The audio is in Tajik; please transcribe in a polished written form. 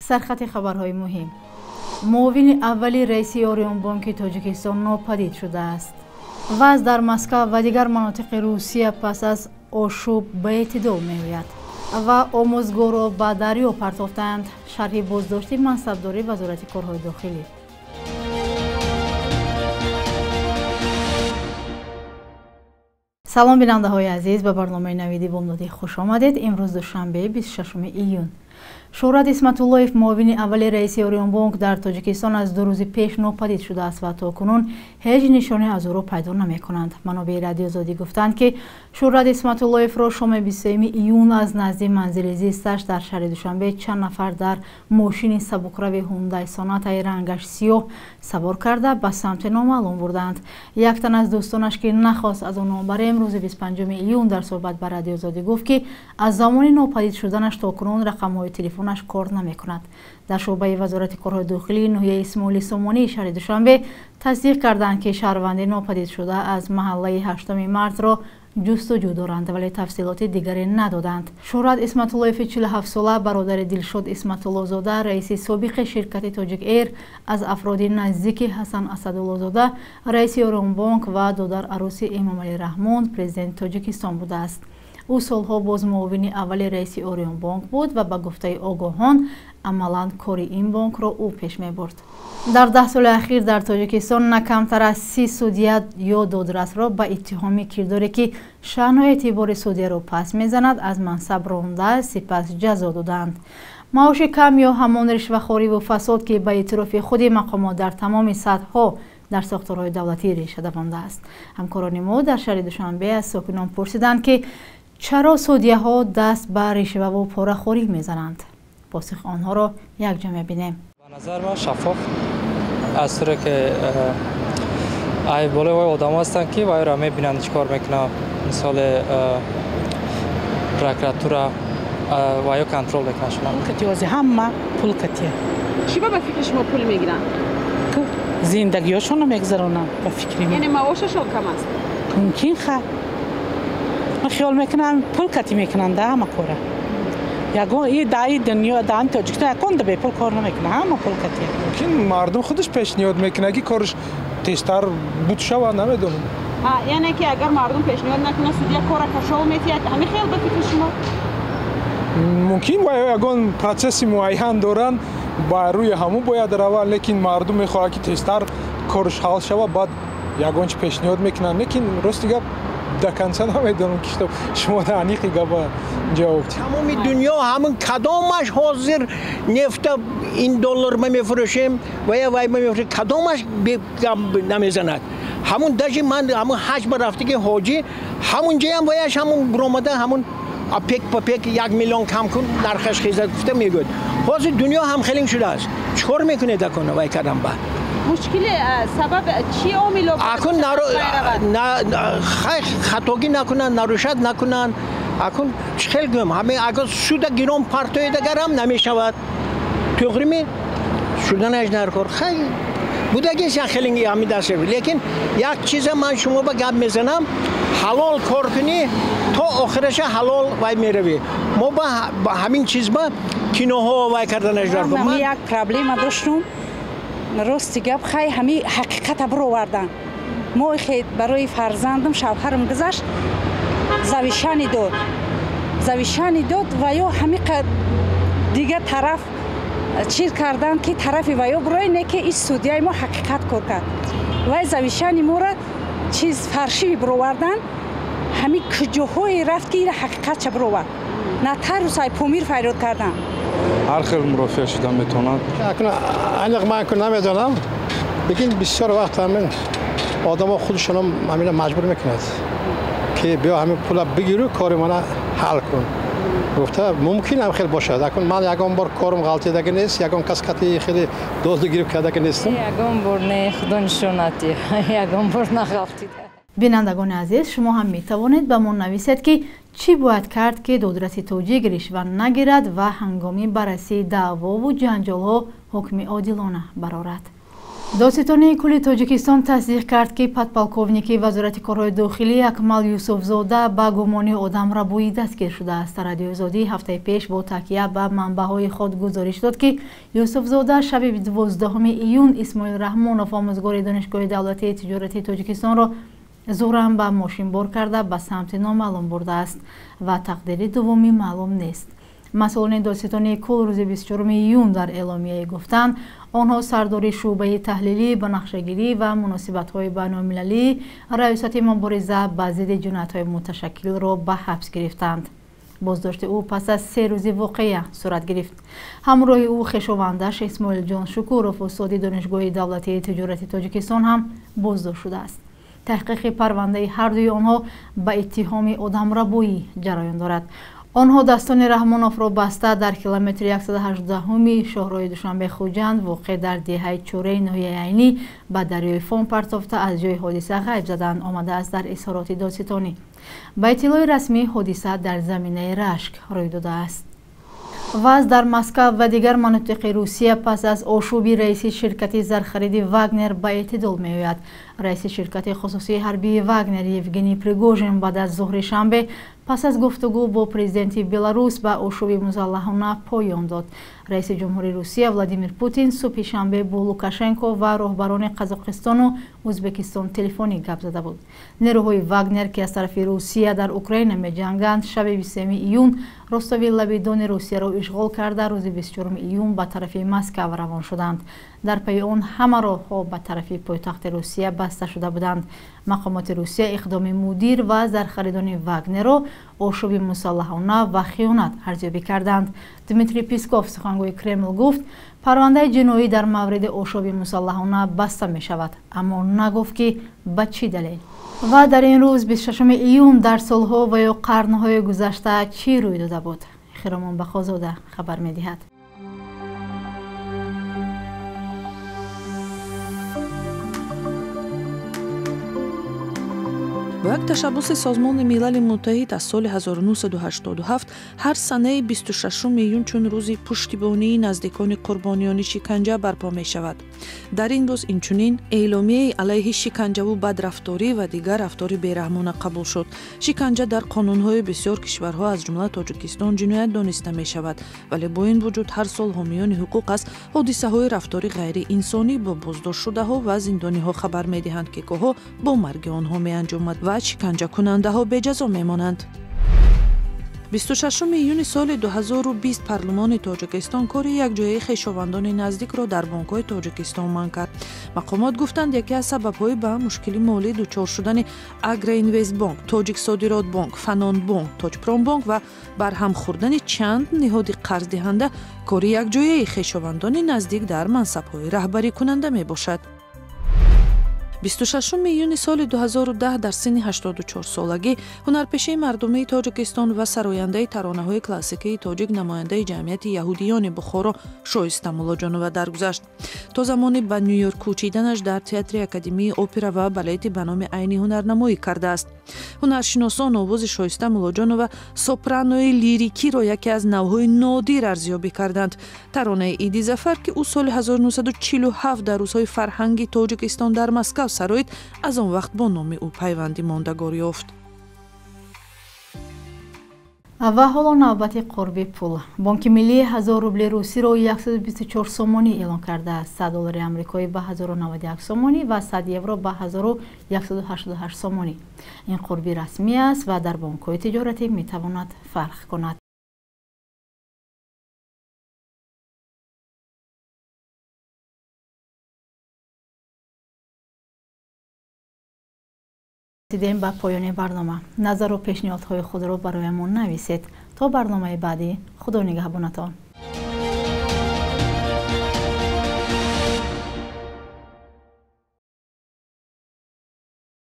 سرخط خبرهای مهم. معاون اولی رئیس اوریون بانک تاجیکستان ناپدید شده است. وضع در مسکو و دیگر مناطق روسیه پس از آشوب به اعتدال می‌آید و آموزگار را به دریا پرتافتند. شرح بازداشتی منصبداری وزارت کارهای داخلی. سلام بیننده های عزیز، به برنامه نویدی بامدادی خوش آمدید. امروز دوشنبه 26 ایون. شهرت اسمت‌اللهیف معاون اول رئیس اوریون بانک در تاجیکستان از 2 روز پیش ناپدید شده است و تاکنون هیچ نشانه از او را پیدا نمی‌کنند. منابع رادیو آزادی گفتند که شهرت اسمت‌اللهیف را شام 23 ایون از نزدیک منزل زیستش در شهر دوشنبه چند نفر در ماشین سبکروی هوندای سوناتای رنگش سیاه سوار کرده به سمت نامعلوم بردند. یک تن از دوستانش که نخواست از آن برای امروز 25 ایون در صحبت با رادیو آزادی گفت که از زمان ناپدید شدنش تاکنون رقم‌های تلفنش کار نمی‌کند. در شعبه وزارت کارهای داخلی ناحیه اسماعیل سامانی شهر دوشنبه تصدیق کردند که شهروند ناپدید شده از محله 8 مارس را جستجو دارند ولی تفصیلات دیگری ندادند. شهرت اسمت‌اللهیف 47 ساله برادر دلشاد اسمت‌الله زاده رئیس سابق شرکت تاجیک ایر از افراد نزدیک حسن اسدالله زاده رئیس اوریون بانک و دادر عروس امام علی رحمان پرزیدنت تاجیکستان بوده است. او سالها باز معاون اول رئیس اوریون بانک بود و به گفته آگاهان عملاً کار این بانک را او پیش می برد. در 10 سال اخیر در تاجیکستان نه کمتر از 30 سودیه یا دادرس را به اتهام کرداری که شأن و اعتبار سودیه را پس میزند از منصب رانده سپس جزا دادند. معاش کم یا همان رشوه‌خواری و فساد که به اعتراف خود مقامات در تمام سطح‌ها در ساختارهای دولتی ریشه دوانده است. همکاران ما در شهر دوشنبه از ساکنان پرسیدند که چرا سودیه ها دست به رشوه و پاره‌خوری میزنند؟ پاسخ آنها را یک جا می‌بینیم. به نظر من شفاف از طوری که ای بالای آدم هستند که وای را می‌بینند چیکار میکنه، مثال پروکراتورا وای کنترل میکنه. شما پول کتی همه پول کتیه. چی به فکر شما پول میگیرن؟ زندگیشون رو میگذرونن به فکر من. یعنی معاششون کم است؟ ممکن خواهد. من خیال میکنم پول کتی میکنن ده همه کاره. یکون این دایی دنیا دان تاجیکستان یکون به پول کار نمیکنه، همه پول کتیه. ممکن مردم خودش پیشنهاد میکنه که کارش تیزتر بود شود، نمیدونم. یعنی که اگر مردم پیشنهاد نکنه سودیا کار کشو میتید، همین خیال به فکر شما؟ ممکن یکون پروسس معین دارن با روی همو باید روان، لیکن مردم میخواد که تیزتر کارش حل شود بعد یکون چه پیشنهاد میکنن، لیکن راست دیگه دکنسن نمیدونم که شما در انیقی گفت جواب تمام دنیا همون کدامش حاضر نفت این دلار میفروشیم و یا وای میفروشیم کدامش نمیزند. همون داشتی من همون حج برفته که حاجی همون جای هم وایش همون برآمده همون اپیک پاپیک 1 میلیون کم کن نرخش خیزد گفته میگوید. حاضر دنیا هم خیلی شده است. چیکار میکنه دکنه وای کردم با مشکل سبب چی عامل اکن خطاگی نکنن نروشت نکنن اکن خیلی گم همه اگر سود گیرم پرتوی دیگر هم نمیشود توغری شدنش نرکار خیلی بودگی خیلی همین دست لیکن یک چیز من شما با گپ میزنم حلال کار کنی تا آخرش حلال وای میروی. ما با همین چیز با کینوها وای کردنش دارم. من یک پرابلم داشتم راستی گپ خیلی همین حقیقت برو وردن. ما خیلی برای فرزندم شوهرم گذشت زویشانی داد و یا همین دیگه طرف چیز کردن که طرفی و یا برای نه که این سودیای ما حقیقت کار کرد و زویشانی ما را چیز فرشی برو وردن همین کجاهای رفت که این حقیقت چه برو ورد نه تر و سای پومیر فریاد کردن. هر خیلی مرافع شدن میتونن. اکنون من که نمیدونم لیکن بسیار وقت همین آدم ها خودشون همین مجبور میکند که بیا همین پول بگیرو کار من حل کن. گفته ممکن هم خیلی باشد. اکنون من یکم بار کارم غلطی دیگه نیست، یکم کس کتی خیلی دزدگیری کرده نیستم. یکم بار نه خدا نشوناتی، یکم بار نغلطی. بینندگان عزیز، شما هم می توانید به ما نویسید که چی باید کرد که دادرس تاجیک رشوه نگیرد و هنگامی بررسی دعوا و جنجال ها حکم عادلانه برآورد. додситони кули тоҷикистон тасдиқ кард ки подполковники вазорати корҳои дохилӣ акмал юсуфзода ба гумони одамрабӯӣ дастгир шудааст. Радиои Озодӣ ҳафтаи пеш бо такя ба манбаъҳои худ гузориш дод ки Юсуфзода шаби 12 июн Исмоил Раҳмонов омӯзгори донишгоҳи давлатии тиҷорати Тоҷикистонро зӯран ба мошинбор карда ба самти номаълум бурдааст ва тақдири дуввумӣ маълум нест. масъулони додситони кул рӯзи 24 июн дар эъломияе гуфтанд онҳо сардори шуъбаи таҳлилӣ, банақшагирӣ ва муносибатҳои байнулмилалии раёсати мубориза ба зидди ҷиноятҳои муташаккилро ба ҳабс гирифтанд. боздошти ӯ пас аз 3 рӯзи воқеа сурат гирифт. ҳамроҳи ӯ хешовандаш Исмоилҷон Шукуров, устоди донишгоҳи давлатии тиҷорати Тоҷикистон ҳам боздошт шудааст. таҳқиқи парвандаи ҳардуи онҳо ба иттиҳоми одамрабӯӣ ҷараён дорад. онҳо дастони Раҳмоновро баста дар километри 118 шоҳроҳи Душанбе Хуҷанд воқеъ дар деҳаи Чӯреи ноҳияи Айнӣ ба дарёи Фон партофта аз ҷои ҳодиса ғайб заданд, омадааст дар изҳороти додситонӣ. ба иттилои расмӣ ҳодиса дар заминаи Рашк рӯй додааст. вазъ дар Москав ва дигар манотиқи Русия пас аз ошӯби раиси ширкати зархариди Вагнер ба эътидол меояд. раиси ширкати хусусии ҳарбии Вагнер Евгений Пригожин баъд аз зуҳри шанбе пас аз гуфтугӯ бо президенти Беларус ба ошӯби музаллаҳона поён дод. раиси ҷумҳурии Русия Владимир Путин субҳи шанбе бо Лукашенко ва роҳбарони Қазоқистону Ӯзбекистон телефонӣ гап зада буд. нерӯҳои Вагнер ки аз тарафи Русия дар Украина меҷанганд, шаби 23 июн ростови лаби дони Русияро ишғол карда рӯзи 24 июн ба тарафи Москав равон шуданд. дар пайи он ҳама роҳҳо ба тарафи пойтахти Русия баста шуда буданд. мақомоти Русия иқдоми мудир ва зархаридони Вагнерро ошӯби мусаллаҳона ва хиёнат арзёбӣ карданд. Дмитрий Песков, сухангӯи Кремл, гуфт парвандаи ҷиноӣ дар мавриди ошӯби мусаллаҳона баста мешавад, аммо нагуфт ки ба чӣ далел. ва дар ин рӯз 26 июн дар солҳо ва ё қарнҳои гузашта чӣ рӯй дода буд? Хиромон Бахозода хабар медиҳад. با یک تشبس سازمان ملل متحد از سال 1987 هر سنه 26 میلیون چون روزی پشتیبانی نزدیکان قربانیان شکنجه برپا می شود. در این روز اینچنین اعلامیه علیه شکنجه و بدرفتاری و دیگر رفتار بیرحمانه قبول شد. شکنجه در قانونهای بسیار کشورها از جمله تاجیکستان جنایت دانسته می شود، ولی با این وجود هر سال حامیان حقوق از حادثه های رفتاری غیر انسانی با بازداشت شده ها و زندانی ها خبر می دهند که گاهی با مرگ آنها می انجامد و شکنجه کننده ها به جزا می مانند. 26 ایون سال 2020 پارلمان تاجیکستان کار یک جایی خویشاوندان نزدیک را در بانک‌های تاجیکستان منع کرد. مقامات گفتند یکی از سبب‌های به مشکل مالی دچار شدن اگرینوست بانک، تاجیک صادرات بانک، فنان بانک، تاجپرام بانک و برهم خوردن چند نهاد قرض دهنده کار یک جایی خویشاوندان نزدیک در منصب‌های رهبری کننده میباشد. 26 ایون سال 2010 در سن 84 سالگی هنرپیشه مردمی تاجیکستان و سراینده ترانه‌های کلاسیکی تاجیک نماینده جمعیت یهودیان بخارا شایسته مولاجانووا درگذشت. تا زمانی به نیویورک کوچیدنش در تئاتر اکادمی اپرا و بالت به نام عینی هنرنمایی کرده است. هنرشناسان آواز شایسته مولاجانووا سوپرانوی لیریکی را یکی از نوع‌های نادر ارزیابی کردند. ترانه ایدی ظفر که او سال 1947 در روزهای فرهنگی تاجیکستان در مسکو سرایت از آن وقت با نام او پیوندی ماندگار یافت. ва ҳоло навбати қурби пул. Бонки миллии 1000 рубли русиро 124 сомонӣ эълон кардааст. 100 доллари амрикоӣ ба 1091 сомонӣ ва 100 евро ба 1188 сомонӣ. ин қурби расмӣ аст ва дар бонкҳои тиҷоратӣ метавонад фарқ кунад. رسیدیم به پایان برنامه. نظر و پیشنهادهای خود را برایمان نویسید. تا برنامه بعدی، خدا نگهبانتان.